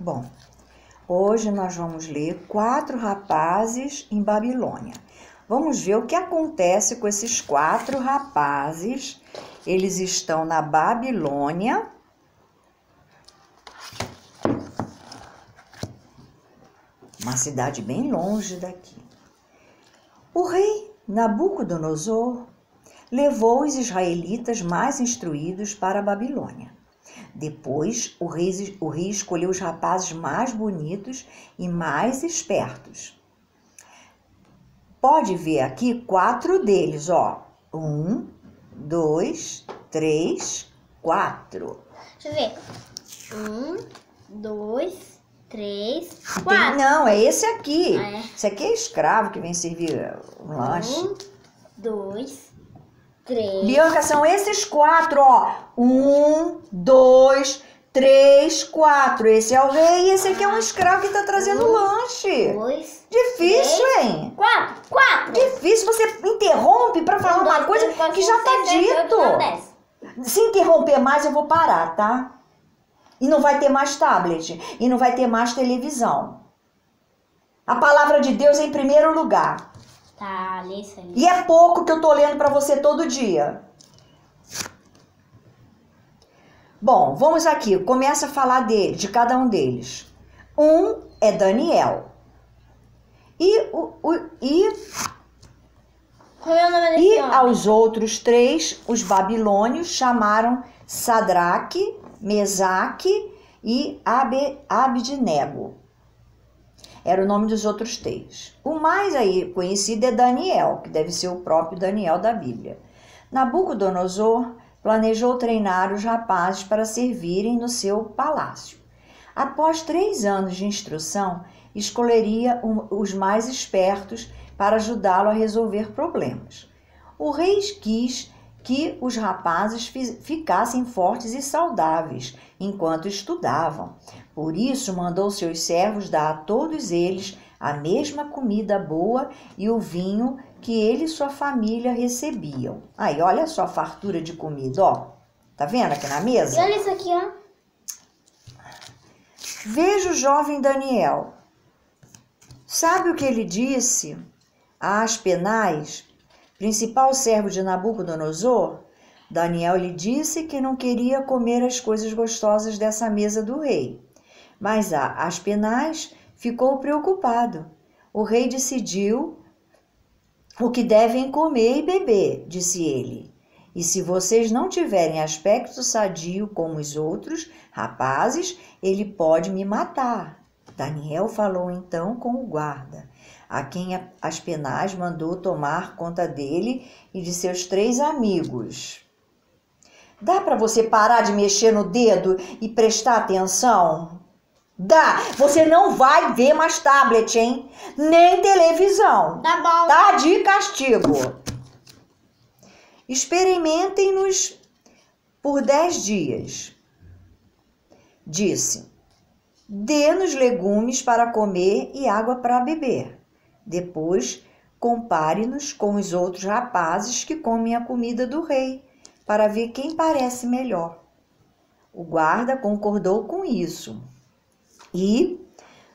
Bom, hoje nós vamos ler 4 rapazes em Babilônia. Vamos ver o que acontece com esses 4 rapazes. Eles estão na Babilônia. Uma cidade bem longe daqui. O rei Nabucodonosor levou os israelitas mais instruídos para a Babilônia. Depois, o rei escolheu os rapazes mais bonitos e mais espertos. Pode ver aqui 4 deles, ó. 1, 2, 3, 4. Deixa eu ver. 1, 2, 3, 4. Não, é esse aqui. Ah, é? Esse aqui é escravo que vem servir um lanche. 1, 2, 3. Bianca, são esses 4, ó. 1, 2, 3, 4. Esse é o rei e esse aqui é um escravo que tá trazendo lanche. 2, Difícil, hein? 4. Difícil. Você interrompe pra falar uma coisa que já tá dito. Se interromper mais, eu vou parar, tá? E não vai ter mais tablet. E não vai ter mais televisão. A palavra de Deus é em primeiro lugar. Tá, lê isso aí. E é pouco que eu tô lendo para você todo dia. Bom, vamos aqui. Começa a falar de cada um deles. Um é Daniel. Qual é o nome desse E homem? aos outros 3, os babilônios chamaram Sadraque, Mesaque e Abidnego. Era o nome dos outros 3. O mais aí conhecido é Daniel, que deve ser o próprio Daniel da Bíblia. Nabucodonosor planejou treinar os rapazes para servirem no seu palácio. Após 3 anos de instrução, escolheria os mais espertos para ajudá-lo a resolver problemas. O rei quis que os rapazes ficassem fortes e saudáveis enquanto estudavam. Por isso, mandou seus servos dar a todos eles a mesma comida boa e o vinho que ele e sua família recebiam. Aí, olha só a fartura de comida, ó. Tá vendo aqui na mesa? E olha isso aqui, ó. Veja o jovem Daniel. Sabe o que ele disse a Aspenaz, principal servo de Nabucodonosor? Daniel lhe disse que não queria comer as coisas gostosas dessa mesa do rei. Mas Aspenaz ficou preocupado. O rei decidiu o que devem comer e beber, disse ele. E se vocês não tiverem aspecto sadio como os outros rapazes, ele pode me matar. Daniel falou então com o guarda, a quem Aspenaz mandou tomar conta dele e de seus 3 amigos. Dá para você parar de mexer no dedo e prestar atenção? Dá! Você não vai ver mais tablet, hein? Nem televisão. Tá bom. Tá de castigo. Experimentem-nos por 10 dias. Disse, dê-nos legumes para comer e água para beber. Depois, compare-nos com os outros rapazes que comem a comida do rei, para ver quem parece melhor. O guarda concordou com isso. E,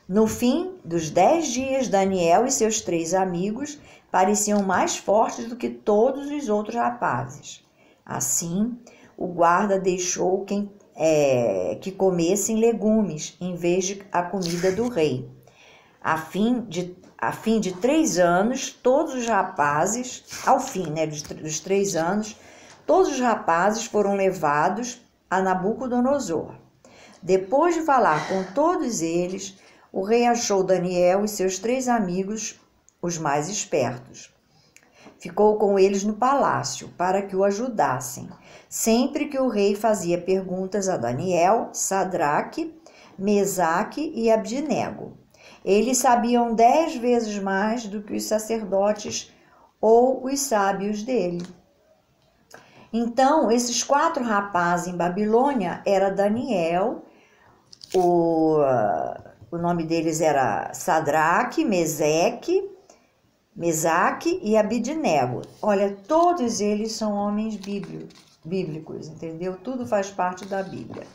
no fim dos 10 dias, Daniel e seus 3 amigos pareciam mais fortes do que todos os outros rapazes. Assim, o guarda deixou que comessem legumes em vez de a comida do rei. A fim de 3 anos, todos os rapazes, ao fim dos 3 anos, todos os rapazes foram levados a Nabucodonosor. Depois de falar com todos eles, o rei achou Daniel e seus 3 amigos, os mais espertos. Ficou com eles no palácio para que o ajudassem, sempre que o rei fazia perguntas a Daniel, Sadraque, Mesaque e Abidnego. Eles sabiam 10 vezes mais do que os sacerdotes ou os sábios dele. Então, esses 4 rapazes em Babilônia era Daniel, o nome deles era Sadraque, Mesaque e Abidnego. Olha, todos eles são homens bíblicos, entendeu? Tudo faz parte da Bíblia.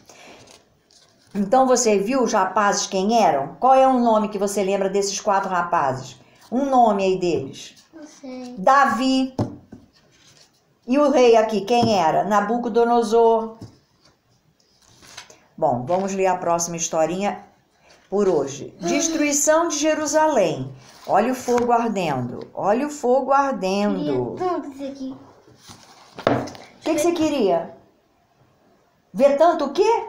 Então você viu os rapazes quem eram? Qual é o nome que você lembra desses 4 rapazes? Um nome aí deles. Não sei. Davi. E o rei aqui, quem era? Nabucodonosor. Bom, vamos ler a próxima historinha por hoje. Destruição de Jerusalém. Olha o fogo ardendo. Olha o fogo ardendo. Queria tanto isso aqui. O que você queria? Ver tanto o quê?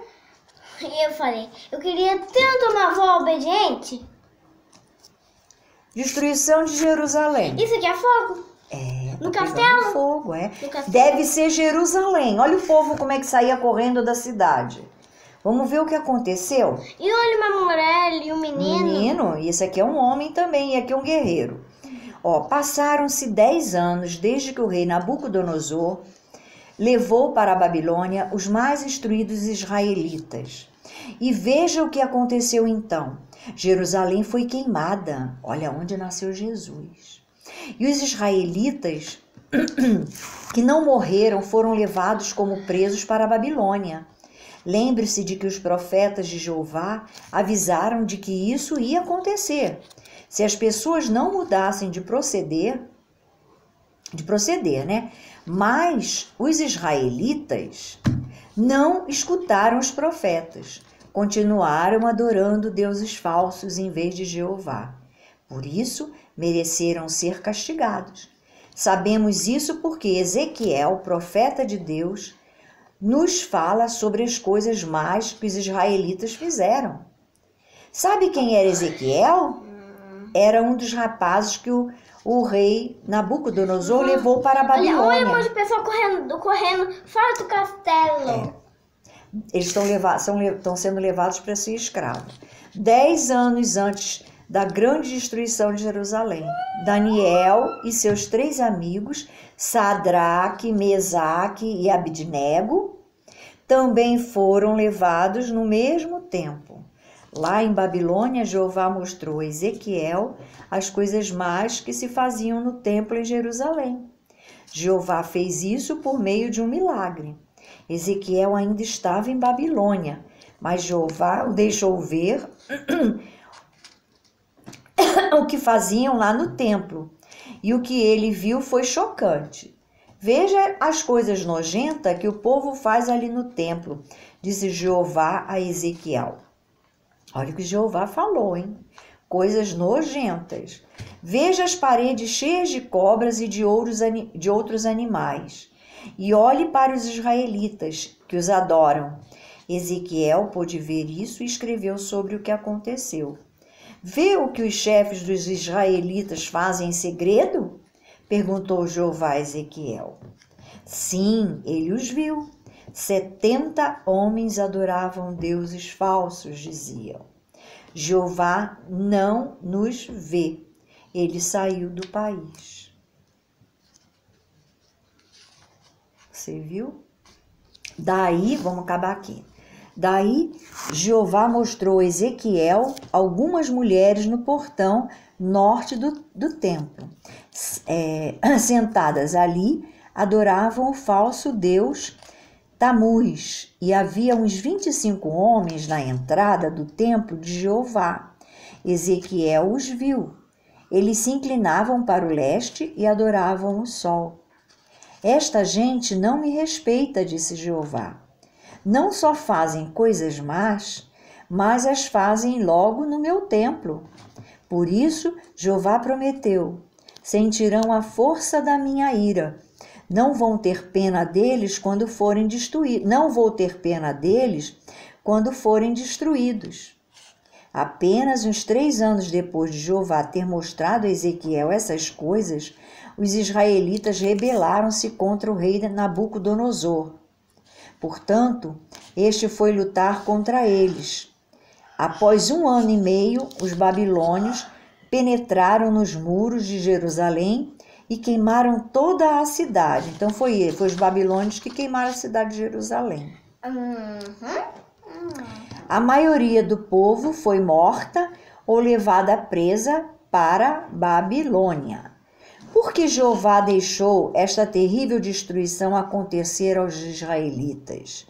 E eu falei, eu queria tanto uma avó obediente. Destruição de Jerusalém. Isso aqui é fogo? É, No tá pegando castelo? fogo, é. No castelo. Deve ser Jerusalém. Olha o povo como é que saía correndo da cidade. Vamos ver o que aconteceu? E olha uma mulher e um menino. Menino, e esse aqui é um homem também, e aqui é um guerreiro. Ó, passaram-se 10 anos desde que o rei Nabucodonosor levou para a Babilônia os mais instruídos israelitas. E veja o que aconteceu então. Jerusalém foi queimada. Olha onde nasceu Jesus. E os israelitas que não morreram foram levados como presos para a Babilônia. Lembre-se de que os profetas de Jeová avisaram de que isso ia acontecer. Se as pessoas não mudassem de proceder, né? Mas os israelitas não escutaram os profetas, continuaram adorando deuses falsos em vez de Jeová. Por isso, mereceram ser castigados. Sabemos isso porque Ezequiel, profeta de Deus, nos fala sobre as coisas más que os israelitas fizeram. Sabe quem era Ezequiel? Era um dos rapazes que o rei Nabucodonosor levou para a Babilônia. Olha um monte de pessoa correndo fora do castelo. Eles estão sendo levados para ser escravos. 10 anos antes da grande destruição de Jerusalém, Daniel e seus 3 amigos, Sadraque, Mesaque e Abidnego, também foram levados no mesmo tempo. Lá em Babilônia, Jeová mostrou a Ezequiel as coisas más que se faziam no templo em Jerusalém. Jeová fez isso por meio de um milagre. Ezequiel ainda estava em Babilônia, mas Jeová o deixou ver o que faziam lá no templo. E o que ele viu foi chocante. Veja as coisas nojentas que o povo faz ali no templo, disse Jeová a Ezequiel. Olha o que Jeová falou, hein? Coisas nojentas. Veja as paredes cheias de cobras e de outros animais. E olhe para os israelitas, que os adoram. Ezequiel pôde ver isso e escreveu sobre o que aconteceu. Vê o que os chefes dos israelitas fazem em segredo? Perguntou Jeová a Ezequiel. Sim, ele os viu. 70 homens adoravam deuses falsos, diziam. Jeová não nos vê. Ele saiu do país. Você viu? Daí, vamos acabar aqui. Daí, Jeová mostrou a Ezequiel algumas mulheres no portão norte do templo. Sentadas ali, adoravam o falso deus Tamuz, e havia uns 25 homens na entrada do templo de Jeová. Ezequiel os viu. Eles se inclinavam para o leste e adoravam o sol. Esta gente não me respeita, disse Jeová. Não só fazem coisas más, mas as fazem logo no meu templo. Por isso, Jeová prometeu: sentirão a força da minha ira. Não vão ter pena deles quando forem destruídos. Não vou ter pena deles quando forem destruídos. Apenas uns 3 anos depois de Jeová ter mostrado a Ezequiel essas coisas, os israelitas rebelaram-se contra o rei Nabucodonosor. Portanto, este foi lutar contra eles. Após 1 ano e meio, os babilônios penetraram nos muros de Jerusalém e queimaram toda a cidade. Então foi os babilônios que queimaram a cidade de Jerusalém. A maioria do povo foi morta ou levada presa para Babilônia. Por que Jeová deixou esta terrível destruição acontecer aos israelitas?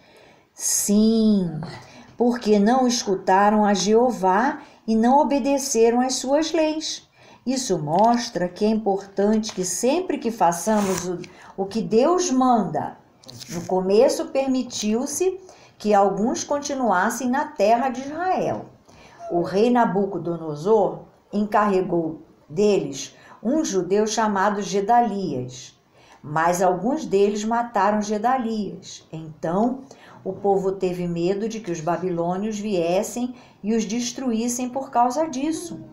Sim, porque não escutaram a Jeová e não obedeceram às suas leis. Isso mostra que é importante que sempre que façamos o que Deus manda. No começo permitiu-se que alguns continuassem na terra de Israel. O rei Nabucodonosor encarregou deles um judeu chamado Gedalias, mas alguns deles mataram Gedalias. Então o povo teve medo de que os babilônios viessem e os destruíssem por causa disso.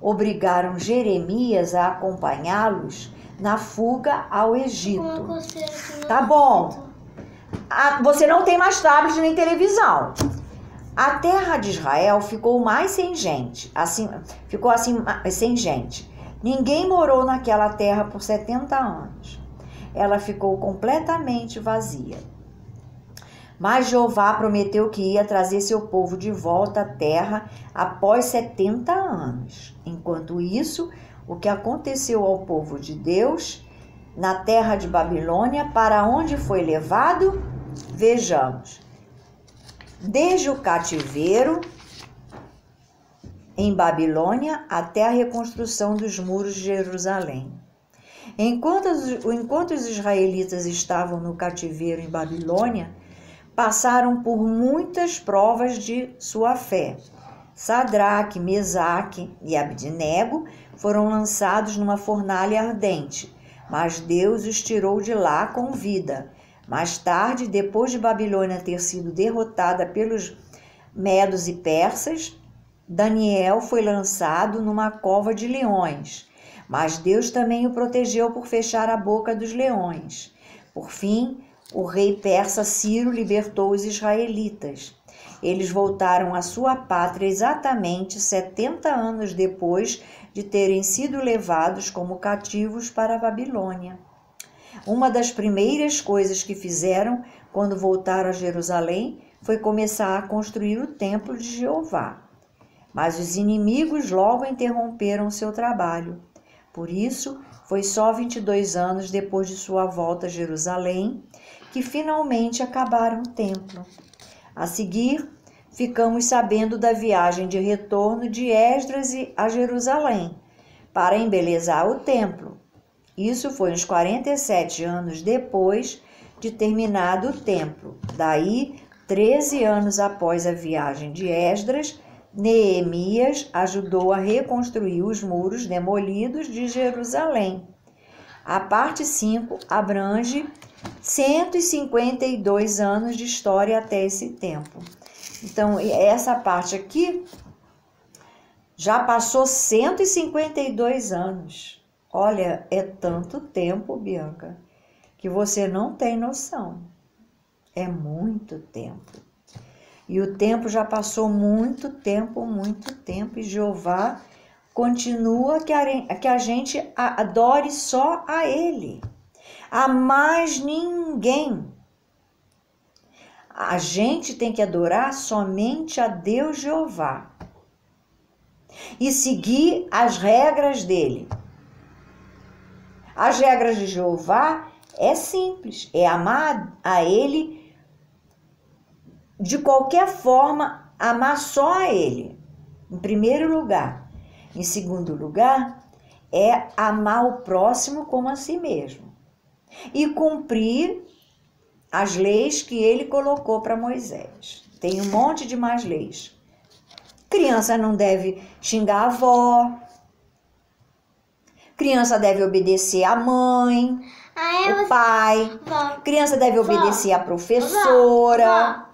Obrigaram Jeremias a acompanhá-los na fuga ao Egito. Tá bom. Você não tem mais tablet nem televisão. A terra de Israel ficou mais sem gente. Sem gente. Ninguém morou naquela terra por 70 anos. Ela ficou completamente vazia. Mas Jeová prometeu que ia trazer seu povo de volta à terra após 70 anos. Enquanto isso, o que aconteceu ao povo de Deus na terra de Babilônia, para onde foi levado? Vejamos. Desde o cativeiro em Babilônia até a reconstrução dos muros de Jerusalém. Enquanto os israelitas estavam no cativeiro em Babilônia, passaram por muitas provas de sua fé. Sadraque, Mesaque e Abdenego foram lançados numa fornalha ardente, mas Deus os tirou de lá com vida. Mais tarde, depois de Babilônia ter sido derrotada pelos medos e persas, Daniel foi lançado numa cova de leões, mas Deus também o protegeu por fechar a boca dos leões. Por fim, o rei persa Ciro libertou os israelitas. Eles voltaram à sua pátria exatamente 70 anos depois de terem sido levados como cativos para a Babilônia. Uma das primeiras coisas que fizeram quando voltaram a Jerusalém foi começar a construir o templo de Jeová. Mas os inimigos logo interromperam seu trabalho. Por isso, foi só 22 anos depois de sua volta a Jerusalém que finalmente acabaram o templo. A seguir, ficamos sabendo da viagem de retorno de Esdras a Jerusalém para embelezar o templo. Isso foi uns 47 anos depois de terminado o templo. Daí, 13 anos após a viagem de Esdras, Neemias ajudou a reconstruir os muros demolidos de Jerusalém. A parte 5 abrange 152 anos de história até esse tempo. Então, essa parte aqui já passou 152 anos. Olha, é tanto tempo, Bianca, que você não tem noção. É muito tempo. E o tempo já passou muito tempo, e Jeová continua que a gente adore só a Ele, a mais ninguém. A gente tem que adorar somente a Deus Jeová e seguir as regras dele. As regras de Jeová é simples, é amar a Ele de qualquer forma, amar só a Ele, em primeiro lugar. Em segundo lugar, é amar o próximo como a si mesmo e cumprir as leis que Ele colocou para Moisés. Tem um monte de mais leis. Criança não deve xingar a avó. Criança deve obedecer à mãe, o pai. Criança deve obedecer à professora.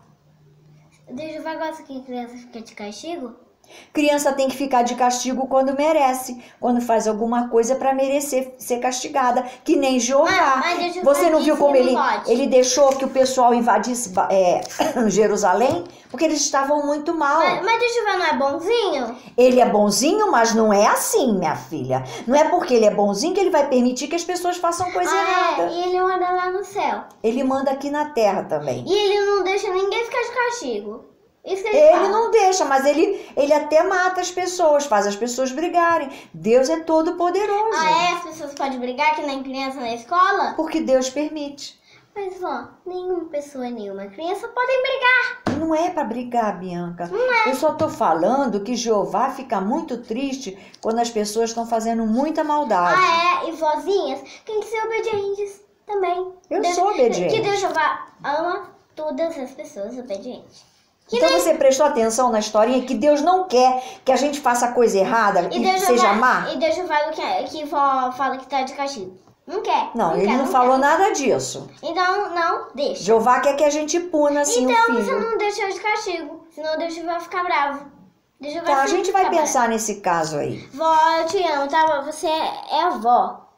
Deixa eu ver que a criança fica de castigo. Criança tem que ficar de castigo quando merece, quando faz alguma coisa para merecer ser castigada, que nem Jeová. Você não viu como ele deixou que o pessoal invadisse Jerusalém? Porque eles estavam muito mal. Mas Jeová não é bonzinho? Ele é bonzinho, mas não é assim, minha filha. Não é porque ele é bonzinho que ele vai permitir que as pessoas façam coisa errada. E ele manda lá no céu. Ele manda aqui na terra também. E ele não deixa ninguém ficar de castigo. Isso que ele não deixa, mas ele até mata as pessoas, faz as pessoas brigarem. Deus é todo poderoso. As pessoas podem brigar que nem criança na escola? Porque Deus permite. Mas, vó, nenhuma pessoa e nenhuma criança podem brigar. Não é para brigar, Bianca. Não é. Eu só tô falando que Jeová fica muito triste quando as pessoas estão fazendo muita maldade. Ah, é? E vozinhas tem que ser obedientes também. Eu sou obediente. Que Deus Jeová ama todas as pessoas obedientes. Então você prestou atenção na historinha que Deus não quer que a gente faça coisa errada e seja má? E Deus Jeová que vó fala que tá de castigo. Não quer. Não, ele não falou nada disso. Então, não, deixa. Jeová quer que a gente puna assim o Então filho. você não deixa eu de castigo, senão Deus vai ficar bravo. Deus Tá, a gente vai ficar pensar nesse caso aí. bravo. Vó, eu te amo, tá? Você é a vó.